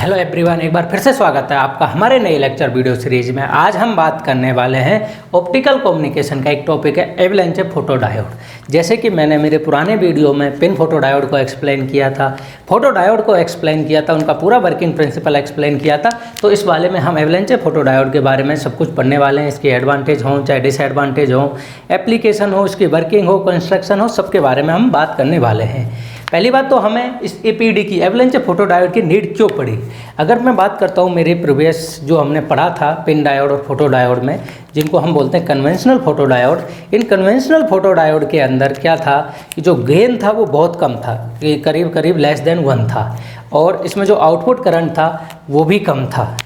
Hello everyone, एक बार फिर से स्वागत है आपका हमारे नए लेक्चर वीडियो सीरीज में। आज हम बात करने वाले हैं ऑप्टिकल कम्युनिकेशन का। एक टॉपिक है एवलांचे फोटो डायोड। जैसे कि मैंने मेरे पुराने वीडियो में पिन फोटो डायोड को एक्सप्लेन किया था, फोटो डायोड को एक्सप्लेन किया था, उनका पूरा वर्किंग प्रिंसिपल एक्सप्लेन किया था। तो इस वाले में हम एवलांचे फोटो डायोड के बारे में सब कुछ पढ़ने वाले हैं। इसके एडवांटेज हों चाहे डिसएडवांटेज हो, एप्लीकेशन हो, इसकी वर्किंग हो, कंस्ट्रक्शन हो, सबके बारे में हम बात करने वाले हैं। पहली बात तो हमें इस एपीडी की एवलांचे फोटो डायोड की नीड क्यों पड़ी। अगर मैं बात करता हूँ मेरे प्रीवियस जो हमने पढ़ा था पिन डायोड और फोटो डायोड में, जिनको हम बोलते हैं कन्वेंशनल फोटो डायोड। इन कन्वेंशनल फोटो डायोड के अंदर क्या था कि जो गेन था वो बहुत कम था, कि करीब करीब <1 था, और इसमें जो आउटपुट करंट था वो भी कम था।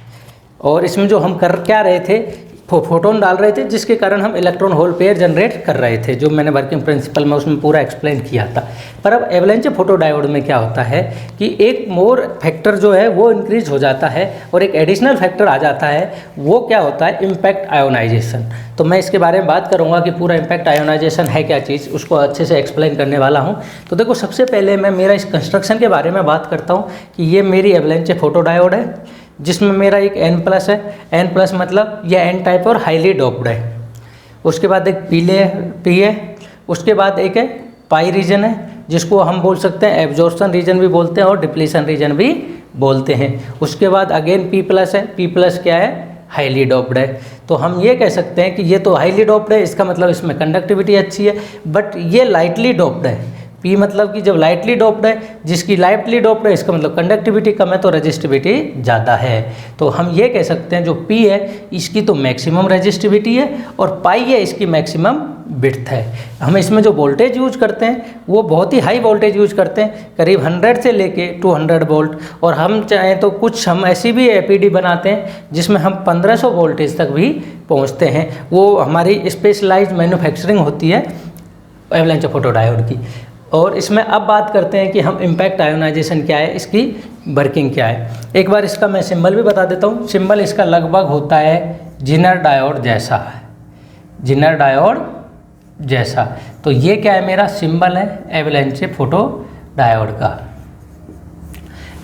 और इसमें जो हम कर क्या रहे थे, फोटोन डाल रहे थे, जिसके कारण हम इलेक्ट्रॉन होल पेयर जनरेट कर रहे थे, जो मैंने वर्किंग प्रिंसिपल में उसमें पूरा एक्सप्लेन किया था। पर अब एवलांचे फोटो डायोड में क्या होता है कि एक मोर फैक्टर जो है वो इंक्रीज हो जाता है और एक एडिशनल फैक्टर आ जाता है। वो क्या होता है, इम्पैक्ट आयोनाइजेशन। तो मैं इसके बारे में बात करूँगा कि पूरा इम्पैक्ट आयोनाइजेशन है क्या चीज़, उसको अच्छे से एक्सप्लेन करने वाला हूँ। तो देखो, सबसे पहले मैं मेरा इस कंस्ट्रक्शन के बारे में बात करता हूँ कि ये मेरी एवलांचे फोटो डायोड है, जिसमें मेरा एक N+ है। N+ मतलब यह N टाइप और हाईली डोप्ड है। उसके बाद एक P है। उसके बाद एक है पाई रीजन है, जिसको हम बोल सकते हैं एब्जॉर्प्शन रीजन भी बोलते हैं और डिप्लीशन रीजन भी बोलते हैं। उसके बाद अगेन P+ है। P+ क्या है, हाईली डोप्ड है। तो हम ये कह सकते हैं कि ये तो हाईली डोप्ड है, इसका मतलब इसमें कंडक्टिविटी अच्छी है, बट ये लाइटली डोप्ड है। P मतलब कि जब लाइटली डोप्ड है, जिसकी लाइटली डोप्ड है, इसका मतलब कंडक्टिविटी कम है तो रेजिस्टिविटी ज़्यादा है। तो हम ये कह सकते हैं जो P है इसकी तो मैक्सिमम रेजिस्टिविटी है और पाई है इसकी मैक्सिमम विड्थ है। हम इसमें जो वोल्टेज यूज करते हैं वो बहुत ही हाई वोल्टेज यूज करते हैं, करीब 100 से लेके 200 वोल्ट। और हम चाहें तो कुछ हम ऐसी भी एपीडी बनाते हैं जिसमें हम 1500 वोल्टेज तक भी पहुँचते हैं। वो हमारी स्पेशलाइज्ड मैन्युफैक्चरिंग होती है एवलांचे फोटो डायोड की। और इसमें अब बात करते हैं कि हम इम्पैक्ट आयोनाइजेशन क्या है, इसकी वर्किंग क्या है। एक बार इसका मैं सिंबल भी बता देता हूँ। सिंबल इसका लगभग होता है जिनर डायोड जैसा है, जिनर डायोड जैसा। तो ये क्या है, मेरा सिंबल है एवलांचे फोटो डायोड का,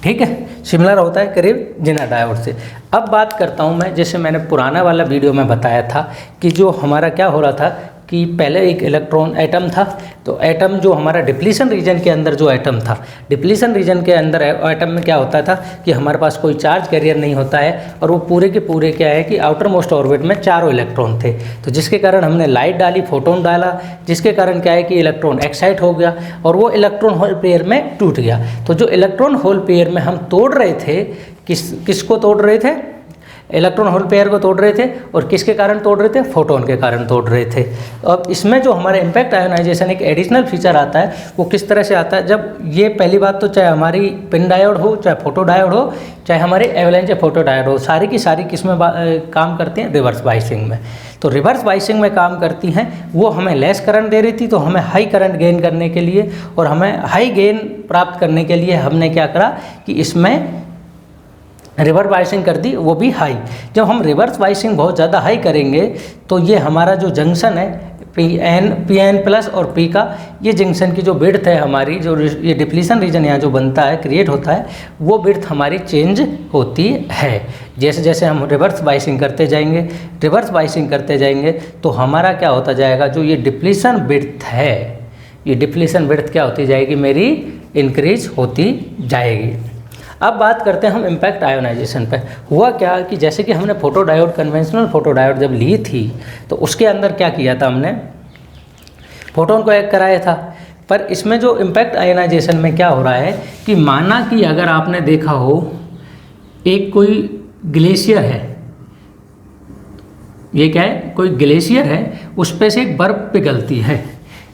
ठीक है। सिमिलर होता है करीब जिनर डायोड से। अब बात करता हूँ मैं, जैसे मैंने पुराना वाला वीडियो में बताया था कि जो हमारा क्या हो रहा था कि पहले एक इलेक्ट्रॉन एटम था। तो एटम जो हमारा डिप्लीशन रीजन के अंदर जो एटम था, डिप्लीशन रीजन के अंदर एटम में क्या होता था कि हमारे पास कोई चार्ज कैरियर नहीं होता है, और वो पूरे के पूरे क्या है कि आउटर मोस्ट ऑर्बिट में 4 इलेक्ट्रॉन थे। तो जिसके कारण हमने लाइट डाली, फोटोन डाला, जिसके कारण क्या है कि इलेक्ट्रॉन एक्साइट हो गया और वो इलेक्ट्रॉन होल पेयर में टूट गया। तो जो इलेक्ट्रॉन होल पेयर में हम तोड़ रहे थे, किसको तोड़ रहे थे, इलेक्ट्रॉन होल पेयर को तोड़ रहे थे। और किसके कारण तोड़ रहे थे, फोटोन के कारण तोड़ रहे थे। अब इसमें जो हमारे इम्पैक्ट आयोनाइजेशन एक एडिशनल फीचर आता है, वो किस तरह से आता है, जब ये पहली बात तो चाहे हमारी पिन डायोड हो, चाहे फोटो डायोड हो, चाहे हमारे एवलांचे फोटो डायोड हो, सारी की सारी किसमें काम करती हैं, रिवर्स बाइसिंग में। तो रिवर्स बाइसिंग में काम करती हैं। वो हमें लेस करंट दे रही थी, तो हमें हाई करंट गेन करने के लिए और हमें हाई गेन प्राप्त करने के लिए हमने क्या करा कि इसमें रिवर्स बाइसिंग कर दी, वो भी हाई। जब हम रिवर्स बाइसिंग बहुत ज़्यादा हाई करेंगे तो ये हमारा जो जंक्शन है PN+ और P का, ये जंक्शन की जो विड्थ है हमारी, जो ये डिप्लीशन रीजन यहाँ जो बनता है, क्रिएट होता है, वो विड्थ हमारी चेंज होती है। जैसे जैसे हम रिवर्स बाइसिंग करते जाएंगे तो हमारा क्या होता जाएगा, जो ये डिप्लीशन विड्थ है, ये डिप्लीशन विड्थ क्या होती जाएगी, मेरी इंक्रीज होती जाएगी। अब बात करते हैं हम इम्पैक्ट आयोनाइजेशन पे। हुआ क्या कि जैसे कि हमने photo diode, conventional photo diode जब ली थी, तो उसके अंदर क्या किया था, हमने फोटोन को एक कराया था। पर इसमें जो इम्पैक्ट आयोनाइजेशन में क्या हो रहा है कि माना कि अगर आपने देखा हो एक कोई ग्लेशियर है, ये क्या है, कोई ग्लेशियर है, उस पे से एक बर्फ़ पिघलती है।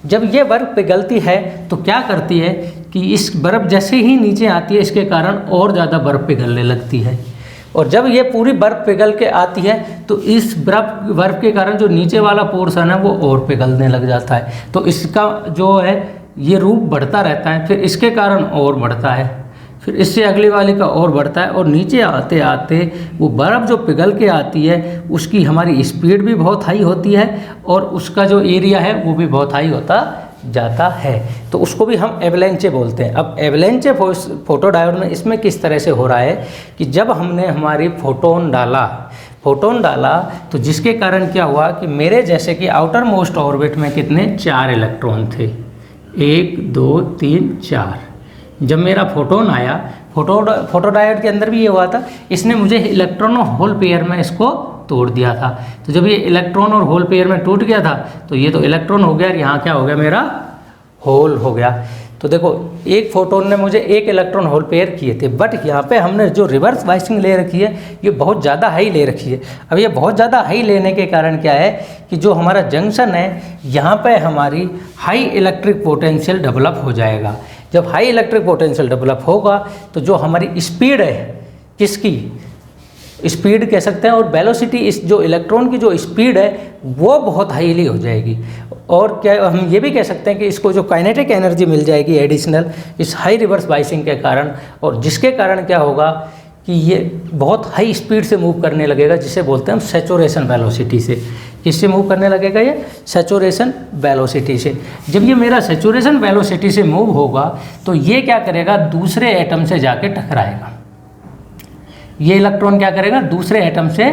जब ये बर्फ़ पिघलती है तो क्या करती है कि इस बर्फ़ जैसे ही नीचे आती है, इसके कारण और ज़्यादा बर्फ़ पिघलने लगती है। और जब ये पूरी बर्फ़ पिघल के आती है तो इस बर्फ़ के कारण जो नीचे वाला पोर्शन है वो और पिघलने लग जाता है। तो इसका जो है ये रूप बढ़ता रहता है, फिर इसके कारण और बढ़ता है, फिर इससे अगली वाली का और बढ़ता है, और नीचे आते आते वो बर्फ़ जो पिघल के आती है उसकी हमारी स्पीड भी बहुत हाई होती है और उसका जो एरिया है वो भी बहुत हाई होता जाता है, तो उसको भी हम एवलेंचे बोलते हैं। अब एवलेंचे फोटो डायोड में इसमें किस तरह से हो रहा है कि जब हमने हमारी फोटोन डाला तो जिसके कारण क्या हुआ कि मेरे जैसे कि आउटर मोस्ट ऑर्बिट में कितने 4 इलेक्ट्रॉन थे, 1 2 3 4। जब मेरा फोटोन आया, फोटो डायोड के अंदर भी ये हुआ था, इसने मुझे इलेक्ट्रॉन और होल पेयर में इसको तोड़ दिया था। तो जब ये इलेक्ट्रॉन और होल पेयर में टूट गया था तो ये तो इलेक्ट्रॉन हो गया और यहाँ क्या हो गया, मेरा होल हो गया। तो देखो एक फोटोन ने मुझे 1 इलेक्ट्रॉन होल पेयर किए थे, बट यहाँ पे हमने जो रिवर्स बाइसिंग ले रखी है ये बहुत ज़्यादा हाई ले रखी है। अब ये बहुत ज़्यादा हाई लेने के कारण क्या है कि जो हमारा जंक्शन है यहाँ पे हमारी हाई इलेक्ट्रिक पोटेंशियल डेवलप हो जाएगा। जब हाई इलेक्ट्रिक पोटेंशियल डेवलप होगा तो जो हमारी स्पीड है, किसकी स्पीड कह सकते हैं, और वेलोसिटी, इस जो इलेक्ट्रॉन की जो स्पीड है वो बहुत हाईली हो जाएगी। और क्या हम ये भी कह सकते हैं कि इसको जो काइनेटिक एनर्जी मिल जाएगी एडिशनल इस हाई रिवर्स बाइसिंग के कारण, और जिसके कारण क्या होगा कि ये बहुत हाई स्पीड से मूव करने लगेगा, जिसे बोलते हैं हम सैचुरेशन वेलोसिटी से। किससे मूव करने लगेगा ये? सैचुरेशन वेलोसिटी से। जब ये मेरा सैचुरेशन वेलोसिटी से मूव होगा तो ये क्या करेगा, दूसरे एटम से जाके टकराएगा। ये इलेक्ट्रॉन क्या करेगा, दूसरे एटम से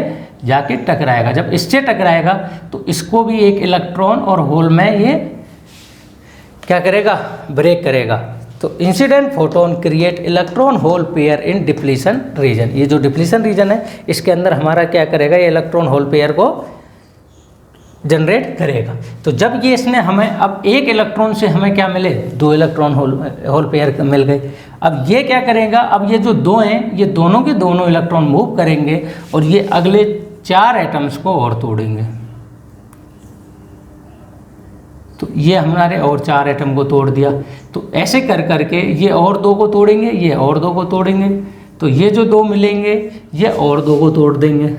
जाके टकराएगा। जब इससे टकराएगा तो इसको भी एक इलेक्ट्रॉन और होल में ये क्या करेगा, ब्रेक करेगा। तो incident photon create electron hole pair in depletion region. ये जो डिप्लीशन रीजन है इसके अंदर हमारा क्या करेगा, ये इलेक्ट्रॉन होल पेयर को जनरेट करेगा। तो जब ये इसने हमें, अब एक इलेक्ट्रॉन से हमें क्या मिले, 2 इलेक्ट्रॉन होल पेयर मिल गए। अब ये क्या करेगा, अब ये जो 2 हैं ये दोनों के दोनों इलेक्ट्रॉन मूव करेंगे और ये अगले 4 एटम्स को और तोड़ेंगे। तो ये हमारे और 4 एटम को तोड़ दिया। तो ऐसे कर करके ये और 2 को तोड़ेंगे, ये और 2 को तोड़ेंगे, तो ये जो 2 मिलेंगे ये और 2 को तोड़ देंगे।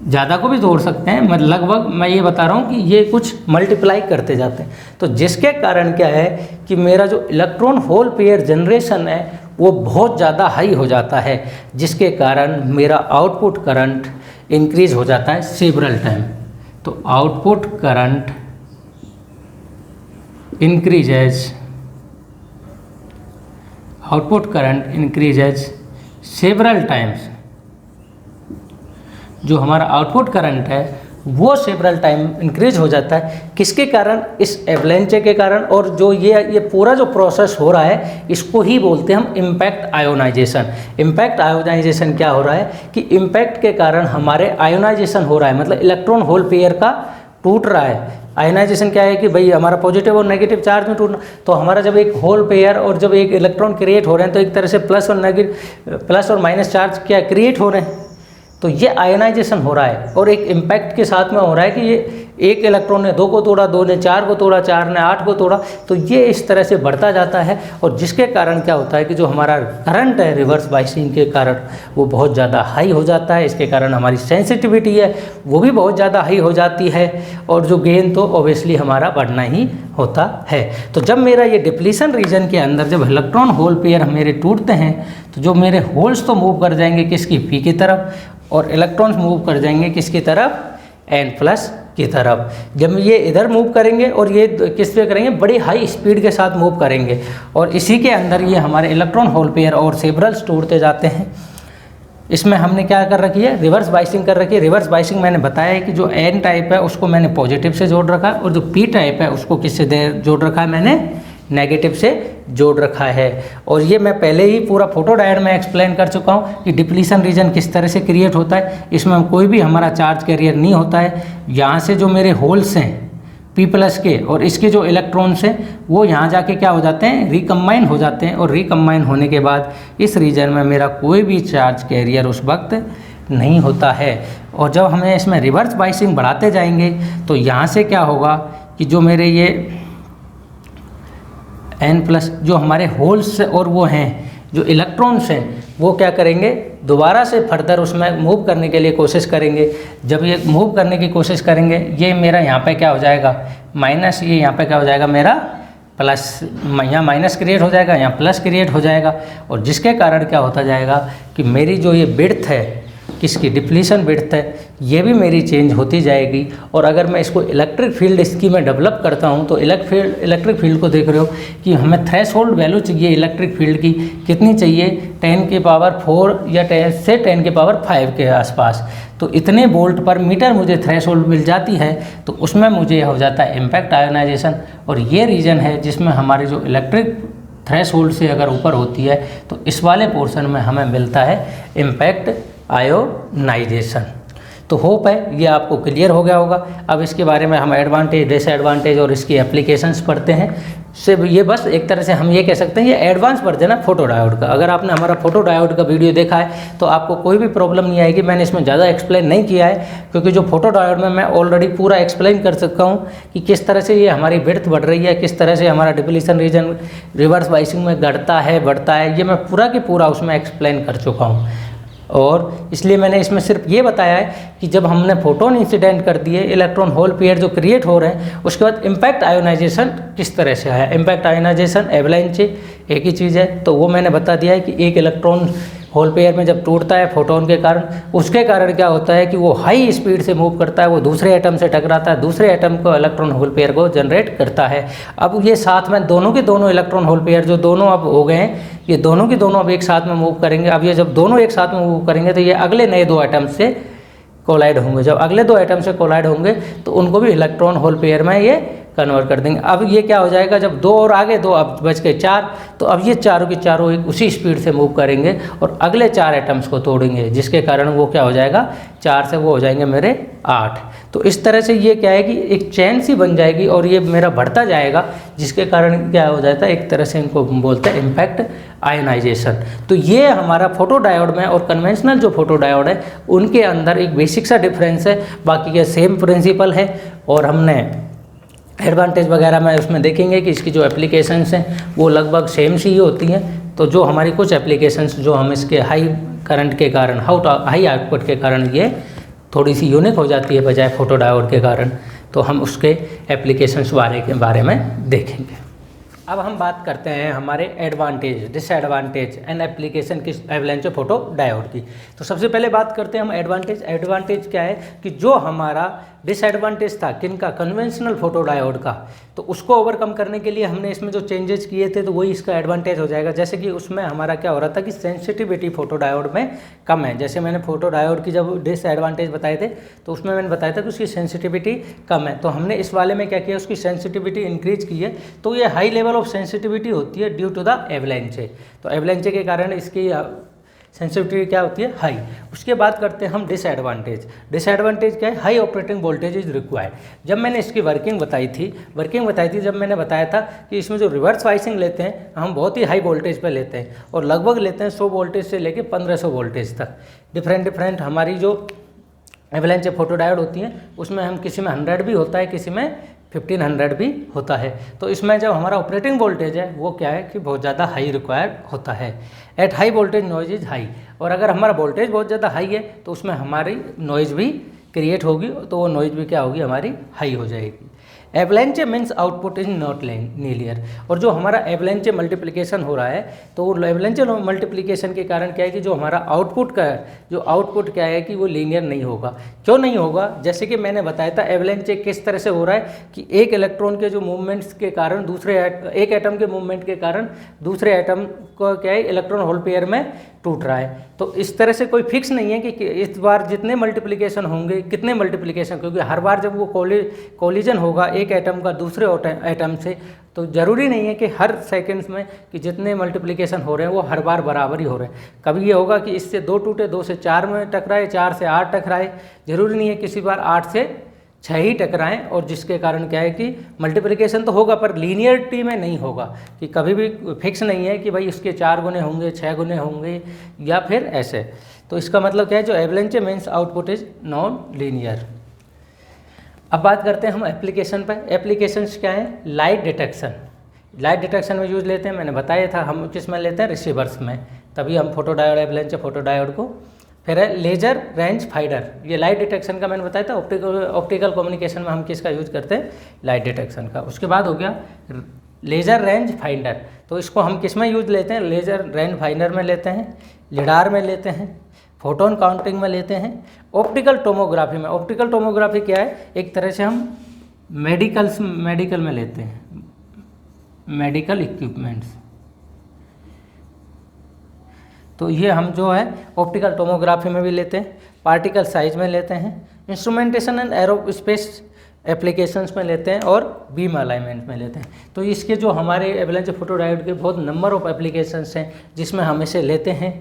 ज़्यादा को भी तोड़ सकते हैं, मतलब लगभग मैं ये बता रहा हूँ कि ये कुछ मल्टीप्लाई करते जाते हैं। तो जिसके कारण क्या है कि मेरा जो इलेक्ट्रॉन होल पेयर जनरेशन है वो बहुत ज़्यादा हाई हो जाता है, जिसके कारण मेरा आउटपुट करंट इंक्रीज हो जाता है सेवरल टाइम। तो output current increases several times. जो हमारा आउटपुट करंट है वो सेवरल टाइम इंक्रीज हो जाता है। किसके कारण? इस एवलेंचे के कारण। और जो ये पूरा जो प्रोसेस हो रहा है इसको ही बोलते हैं हम इम्पैक्ट आयोनाइजेशन। इम्पैक्ट आयोनाइजेशन क्या हो रहा है कि इम्पैक्ट के कारण हमारे आयोनाइजेशन हो रहा है, मतलब इलेक्ट्रॉन होल पेयर का टूट रहा है। आयोनाइजेशन क्या है कि भाई हमारा पॉजिटिव और नेगेटिव चार्ज में टूटना। तो हमारा जब एक होल पेयर और जब एक इलेक्ट्रॉन क्रिएट हो रहे हैं तो एक तरह से प्लस और माइनस चार्ज क्या क्रिएट हो रहे हैं। तो ये आयनाइजेशन हो रहा है और एक इम्पैक्ट के साथ में हो रहा है कि ये एक इलेक्ट्रॉन ने 2 को तोड़ा, 2 ने 4 को तोड़ा, 4 ने 8 को तोड़ा। तो ये इस तरह से बढ़ता जाता है और जिसके कारण क्या होता है कि जो हमारा करंट है रिवर्स बाइसिंग के कारण वो बहुत ज़्यादा हाई हो जाता है। इसके कारण हमारी सेंसिटिविटी है वो भी बहुत ज़्यादा हाई हो जाती है और जो गेन तो ऑब्वियसली हमारा बढ़ना ही होता है। तो जब मेरा ये डिप्लीशन रीजन के अंदर जब इलेक्ट्रॉन होल पेयर मेरे टूटते हैं तो जो मेरे होल्स तो मूव कर जाएंगे किसकी, पी की तरफ, और इलेक्ट्रॉन्स मूव कर जाएंगे किसकी तरफ, n+ की तरफ। जब ये इधर मूव करेंगे और ये किस पे करेंगे, बड़ी हाई स्पीड के साथ मूव करेंगे और इसी के अंदर ये हमारे इलेक्ट्रॉन होल पेयर और सेवरल्स टूटते जाते हैं। इसमें हमने क्या कर रखी है, रिवर्स बाइसिंग कर रखी है। रिवर्स बाइसिंग मैंने बताया है कि जो n टाइप है उसको मैंने पॉजिटिव से जोड़ रखा है और जो p टाइप है उसको किससे जोड़ रखा है, मैंने नेगेटिव से जोड़ रखा है। और ये मैं पहले ही पूरा फोटो डायोड में एक्सप्लेन कर चुका हूँ कि डिप्लीशन रीजन किस तरह से क्रिएट होता है। इसमें कोई भी हमारा चार्ज कैरियर नहीं होता है। यहाँ से जो मेरे होल्स हैं P+ के और इसके जो इलेक्ट्रॉन्स हैं वो यहाँ जाके क्या हो जाते हैं, रिकम्बाइन हो जाते हैं और रिकम्बाइन होने के बाद इस रीजन में मेरा कोई भी चार्ज कैरियर उस वक्त नहीं होता है। और जब हमें इसमें रिवर्स बाइसिंग बढ़ाते जाएंगे तो यहाँ से क्या होगा कि जो मेरे ये n+ जो हमारे होल्स और वो हैं जो इलेक्ट्रॉन्स हैं वो क्या करेंगे, दोबारा से फर्दर उसमें मूव करने के लिए कोशिश करेंगे। जब ये मूव करने की कोशिश करेंगे ये मेरा यहाँ पे क्या हो जाएगा माइनस, ये यहाँ पे क्या हो जाएगा मेरा प्लस, यहाँ माइनस क्रिएट हो जाएगा, यहाँ प्लस क्रिएट हो जाएगा और जिसके कारण क्या होता जाएगा कि मेरी जो ये विड्थ है किसकी डिप्लीशन विड्थ है ये भी मेरी चेंज होती जाएगी। और अगर मैं इसको इलेक्ट्रिक फील्ड इसकी मैं डेवलप करता हूँ तो इलेक्ट्रिक फील्ड को देख रहे हो कि हमें थ्रेशोल्ड वैल्यू चाहिए इलेक्ट्रिक फील्ड की कितनी चाहिए 10⁴ या 10⁵ के आसपास। तो इतने वोल्ट पर मीटर मुझे थ्रेशोल्ड मिल जाती है तो उसमें मुझे हो जाता है इम्पैक्ट आयोनाइजेशन। और ये रीजन है जिसमें हमारी जो इलेक्ट्रिक थ्रेशोल्ड से अगर ऊपर होती है तो इस वाले पोर्शन में हमें मिलता है इम्पैक्ट आयोनाइजेशन। तो होप है ये आपको क्लियर हो गया होगा। अब इसके बारे में हम एडवांटेज डिसएडवांटेज और इसकी एप्लीकेशंस पढ़ते हैं। सिर्फ ये बस एक तरह से हम ये कह सकते हैं ये एडवांस वर्जन है फोटो डायोड का। अगर आपने हमारा फोटो डायोड का वीडियो देखा है तो आपको कोई भी प्रॉब्लम नहीं आएगी। मैंने इसमें ज़्यादा एक्सप्लेन नहीं किया है क्योंकि जो फोटो डायोड में मैं ऑलरेडी पूरा एक्सप्लेन कर सकता हूँ कि किस तरह से ये हमारी विड्थ बढ़ रही है, किस तरह से हमारा डिप्लीशन रीजन रिवर्स बाइसिंग में घटता है बढ़ता है, ये मैं पूरा के पूरा उसमें एक्सप्लेन कर चुका हूँ। और इसलिए मैंने इसमें सिर्फ ये बताया है कि जब हमने फोटोन इंसिडेंट कर दिए इलेक्ट्रॉन होल पेयर जो क्रिएट हो रहे हैं उसके बाद इम्पैक्ट आयोनाइजेशन किस तरह से है। इम्पैक्ट आयोनाइजेशन एवलांच एक ही चीज़ है तो वो मैंने बता दिया है कि एक इलेक्ट्रॉन होल पेयर में जब टूटता है फोटोन के कारण उसके कारण क्या होता है कि वो हाई स्पीड से मूव करता है, वो दूसरे एटम से टकराता है, दूसरे एटम को इलेक्ट्रॉन होल पेयर को जनरेट करता है। अब ये साथ में दोनों के दोनों इलेक्ट्रॉन होल पेयर जो दोनों अब हो गए हैं ये दोनों के दोनों अब एक साथ में मूव करेंगे। अब ये जब दोनों एक साथ में मूव करेंगे तो ये अगले नए दो एटम से कोलाइड होंगे। जब अगले दो एटम से कोलाइड होंगे तो उनको भी इलेक्ट्रॉन होल पेयर में ये कन्वर्ट कर देंगे। अब ये क्या हो जाएगा जब दो और आगे दो अब बच गए 4 तो अब ये चारों के चारों एक उसी स्पीड से मूव करेंगे और अगले 4 एटम्स को तोड़ेंगे जिसके कारण वो क्या हो जाएगा 4 से वो हो जाएंगे मेरे 8। तो इस तरह से ये क्या है कि एक चैन सी बन जाएगी और ये मेरा बढ़ता जाएगा जिसके कारण क्या हो जाता है एक तरह से इनको बोलते हैं इम्पैक्ट आयोनाइजेशन। तो ये हमारा फोटो डायोड में और कन्वेंशनल जो फोटो डायोड है उनके अंदर एक बेसिक सा डिफरेंस है, बाकी के सेम प्रिंसिपल है। और हमने एडवांटेज वगैरह में उसमें देखेंगे कि इसकी जो एप्लीकेशंस हैं वो लगभग सेम सी ही होती हैं। तो जो हमारी कुछ एप्लीकेशंस जो हम इसके हाई करंट के कारण हाई आउटपुट के कारण ये थोड़ी सी यूनिक हो जाती है बजाय फोटो डायोड के कारण, तो हम उसके एप्लीकेशंस के बारे में देखेंगे। अब हम बात करते हैं हमारे एडवांटेज डिसएडवांटेज एंड एप्लीकेशन की एवलांच फोटो डायोड की। तो सबसे पहले बात करते हैं हम एडवांटेज। एडवांटेज क्या है कि जो हमारा डिसएडवांटेज था किनका कन्वेंशनल फोटो डायोड का तो उसको ओवरकम करने के लिए हमने इसमें जो चेंजेस किए थे तो वही इसका एडवांटेज हो जाएगा। जैसे कि उसमें हमारा क्या हो रहा था कि सेंसिटिविटी फोटो डायोड में कम है। जैसे मैंने फोटो डायोड की जब डिसएडवांटेज बताए थे तो उसमें मैंने बताया था कि उसकी सेंसिटिविटी कम है। तो हमने इस वाले में क्या किया उसकी सेंसिटिविटी इंक्रीज की है। तो ये हाई लेवल ऑफ सेंसिटिविटी होती है ड्यू टू द एवलांच। तो एवलांच के कारण इसकी सेंसिटिविटी क्या होती है हाई। उसके बाद करते हैं हम डिसएडवांटेज। डिसएडवांटेज क्या है high operating voltage is required. जब मैंने इसकी वर्किंग बताई थी जब मैंने बताया था कि इसमें जो रिवर्स वाइसिंग लेते हैं हम बहुत ही हाई वोल्टेज पे लेते हैं और लगभग लेते हैं 100 वोल्टेज से लेके 1500 वोल्टेज तक। डिफरेंट हमारी जो एवलांच फोटो डायोड होती हैं उसमें हम किसी में 100 भी होता है किसी में 1500 भी होता है। तो इसमें जब हमारा ऑपरेटिंग वोल्टेज है वो क्या है कि बहुत ज़्यादा हाई रिक्वायर्ड होता है। At high voltage noise is high. और अगर हमारा वोल्टेज बहुत ज़्यादा हाई है तो उसमें हमारी नॉइज भी क्रिएट होगी तो वो नॉइज भी क्या होगी हमारी हाई हो जाएगी। Avalanche means output is not linear. और जो हमारा एवलांच मल्टीप्लिकेशन हो रहा है तो वो एवलांच मल्टीप्लिकेशन के कारण क्या है कि जो हमारा आउटपुट का जो आउटपुट क्या है कि वो लीनियर नहीं होगा। क्यों नहीं होगा जैसे कि मैंने बताया था एवलांच किस तरह से हो रहा है कि एक इलेक्ट्रॉन के जो मूवमेंट्स के कारण एक एटम के मूवमेंट के कारण दूसरे एटम को क्या है इलेक्ट्रॉन होल पेयर में टूट रहा है। तो इस तरह से कोई फिक्स नहीं है कि इस बार जितने मल्टीप्लिकेशन होंगे कितने मल्टीप्लिकेशन, क्योंकि हर बार जब वो कोलिजन होगा एक एटम का दूसरे एटम से तो ज़रूरी नहीं है कि हर सेकंड्स में कि जितने मल्टीप्लिकेशन हो रहे हैं वो हर बार बराबर ही हो रहे हैं। कभी ये होगा कि इससे 2 टूटे 2 से 4 में टकराए 4 से 8 टकराए, ज़रूरी नहीं है किसी बार 8 से 6 ही टकराएं। और जिसके कारण क्या है कि मल्टीप्लिकेशन तो होगा पर लीनियरिटी में नहीं होगा कि कभी भी फिक्स नहीं है कि भाई उसके 4 गुने होंगे 6 गुने होंगे या फिर ऐसे। तो इसका मतलब क्या है जो avalanche means output is non linear. अब बात करते हैं हम एप्लीकेशन पर। एप्लीकेशंस क्या है लाइट डिटेक्शन। लाइट डिटेक्शन में यूज लेते हैं, मैंने बताया था हम किस में लेते हैं रिसीवर्स में, तभी हम photo diode avalanche photo diode को। फिर है लेजर रेंज फाइंडर। ये लाइट डिटेक्शन का मैंने बताया था ऑप्टिकल कम्युनिकेशन में हम किसका यूज करते हैं लाइट डिटेक्शन का। उसके बाद हो गया लेजर रेंज फाइंडर। तो इसको हम किस में यूज लेते हैं लेजर रेंज फाइंडर में लेते हैं, लिडार में लेते हैं, फोटोन काउंटिंग में लेते हैं। ऑप्टिकल टोमोग्राफी में, ऑप्टिकल टोमोग्राफी क्या है, एक तरह से हम मेडिकल में लेते हैं, मेडिकल इक्विपमेंट्स। तो ये हम जो है ऑप्टिकल टोमोग्राफी में भी लेते हैं, पार्टिकल साइज में लेते हैं, इंस्ट्रूमेंटेशन एंड एरोस्पेस एप्लीकेशंस में लेते हैं और बीम अलाइनमेंट में लेते हैं। तो इसके जो हमारे एवलांच फोटोडायोड के बहुत नंबर ऑफ एप्लीकेशंस हैं जिसमें हम इसे लेते हैं।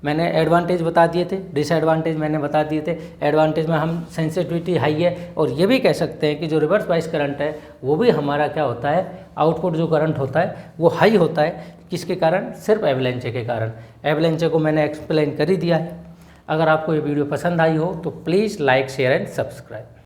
मैंने एडवांटेज बता दिए थे, डिसएडवांटेज मैंने बता दिए थे। एडवांटेज में हम सेंसिटिविटी हाई है, और ये भी कह सकते हैं कि जो रिवर्स बायस करंट है वो भी हमारा क्या होता है, आउटपुट जो करंट होता है वो हाई होता है। किसके कारण? सिर्फ एवलांचे के कारण। एवलांचे को मैंने एक्सप्लेन कर ही दिया है। अगर आपको ये वीडियो पसंद आई हो तो please like, share and subscribe.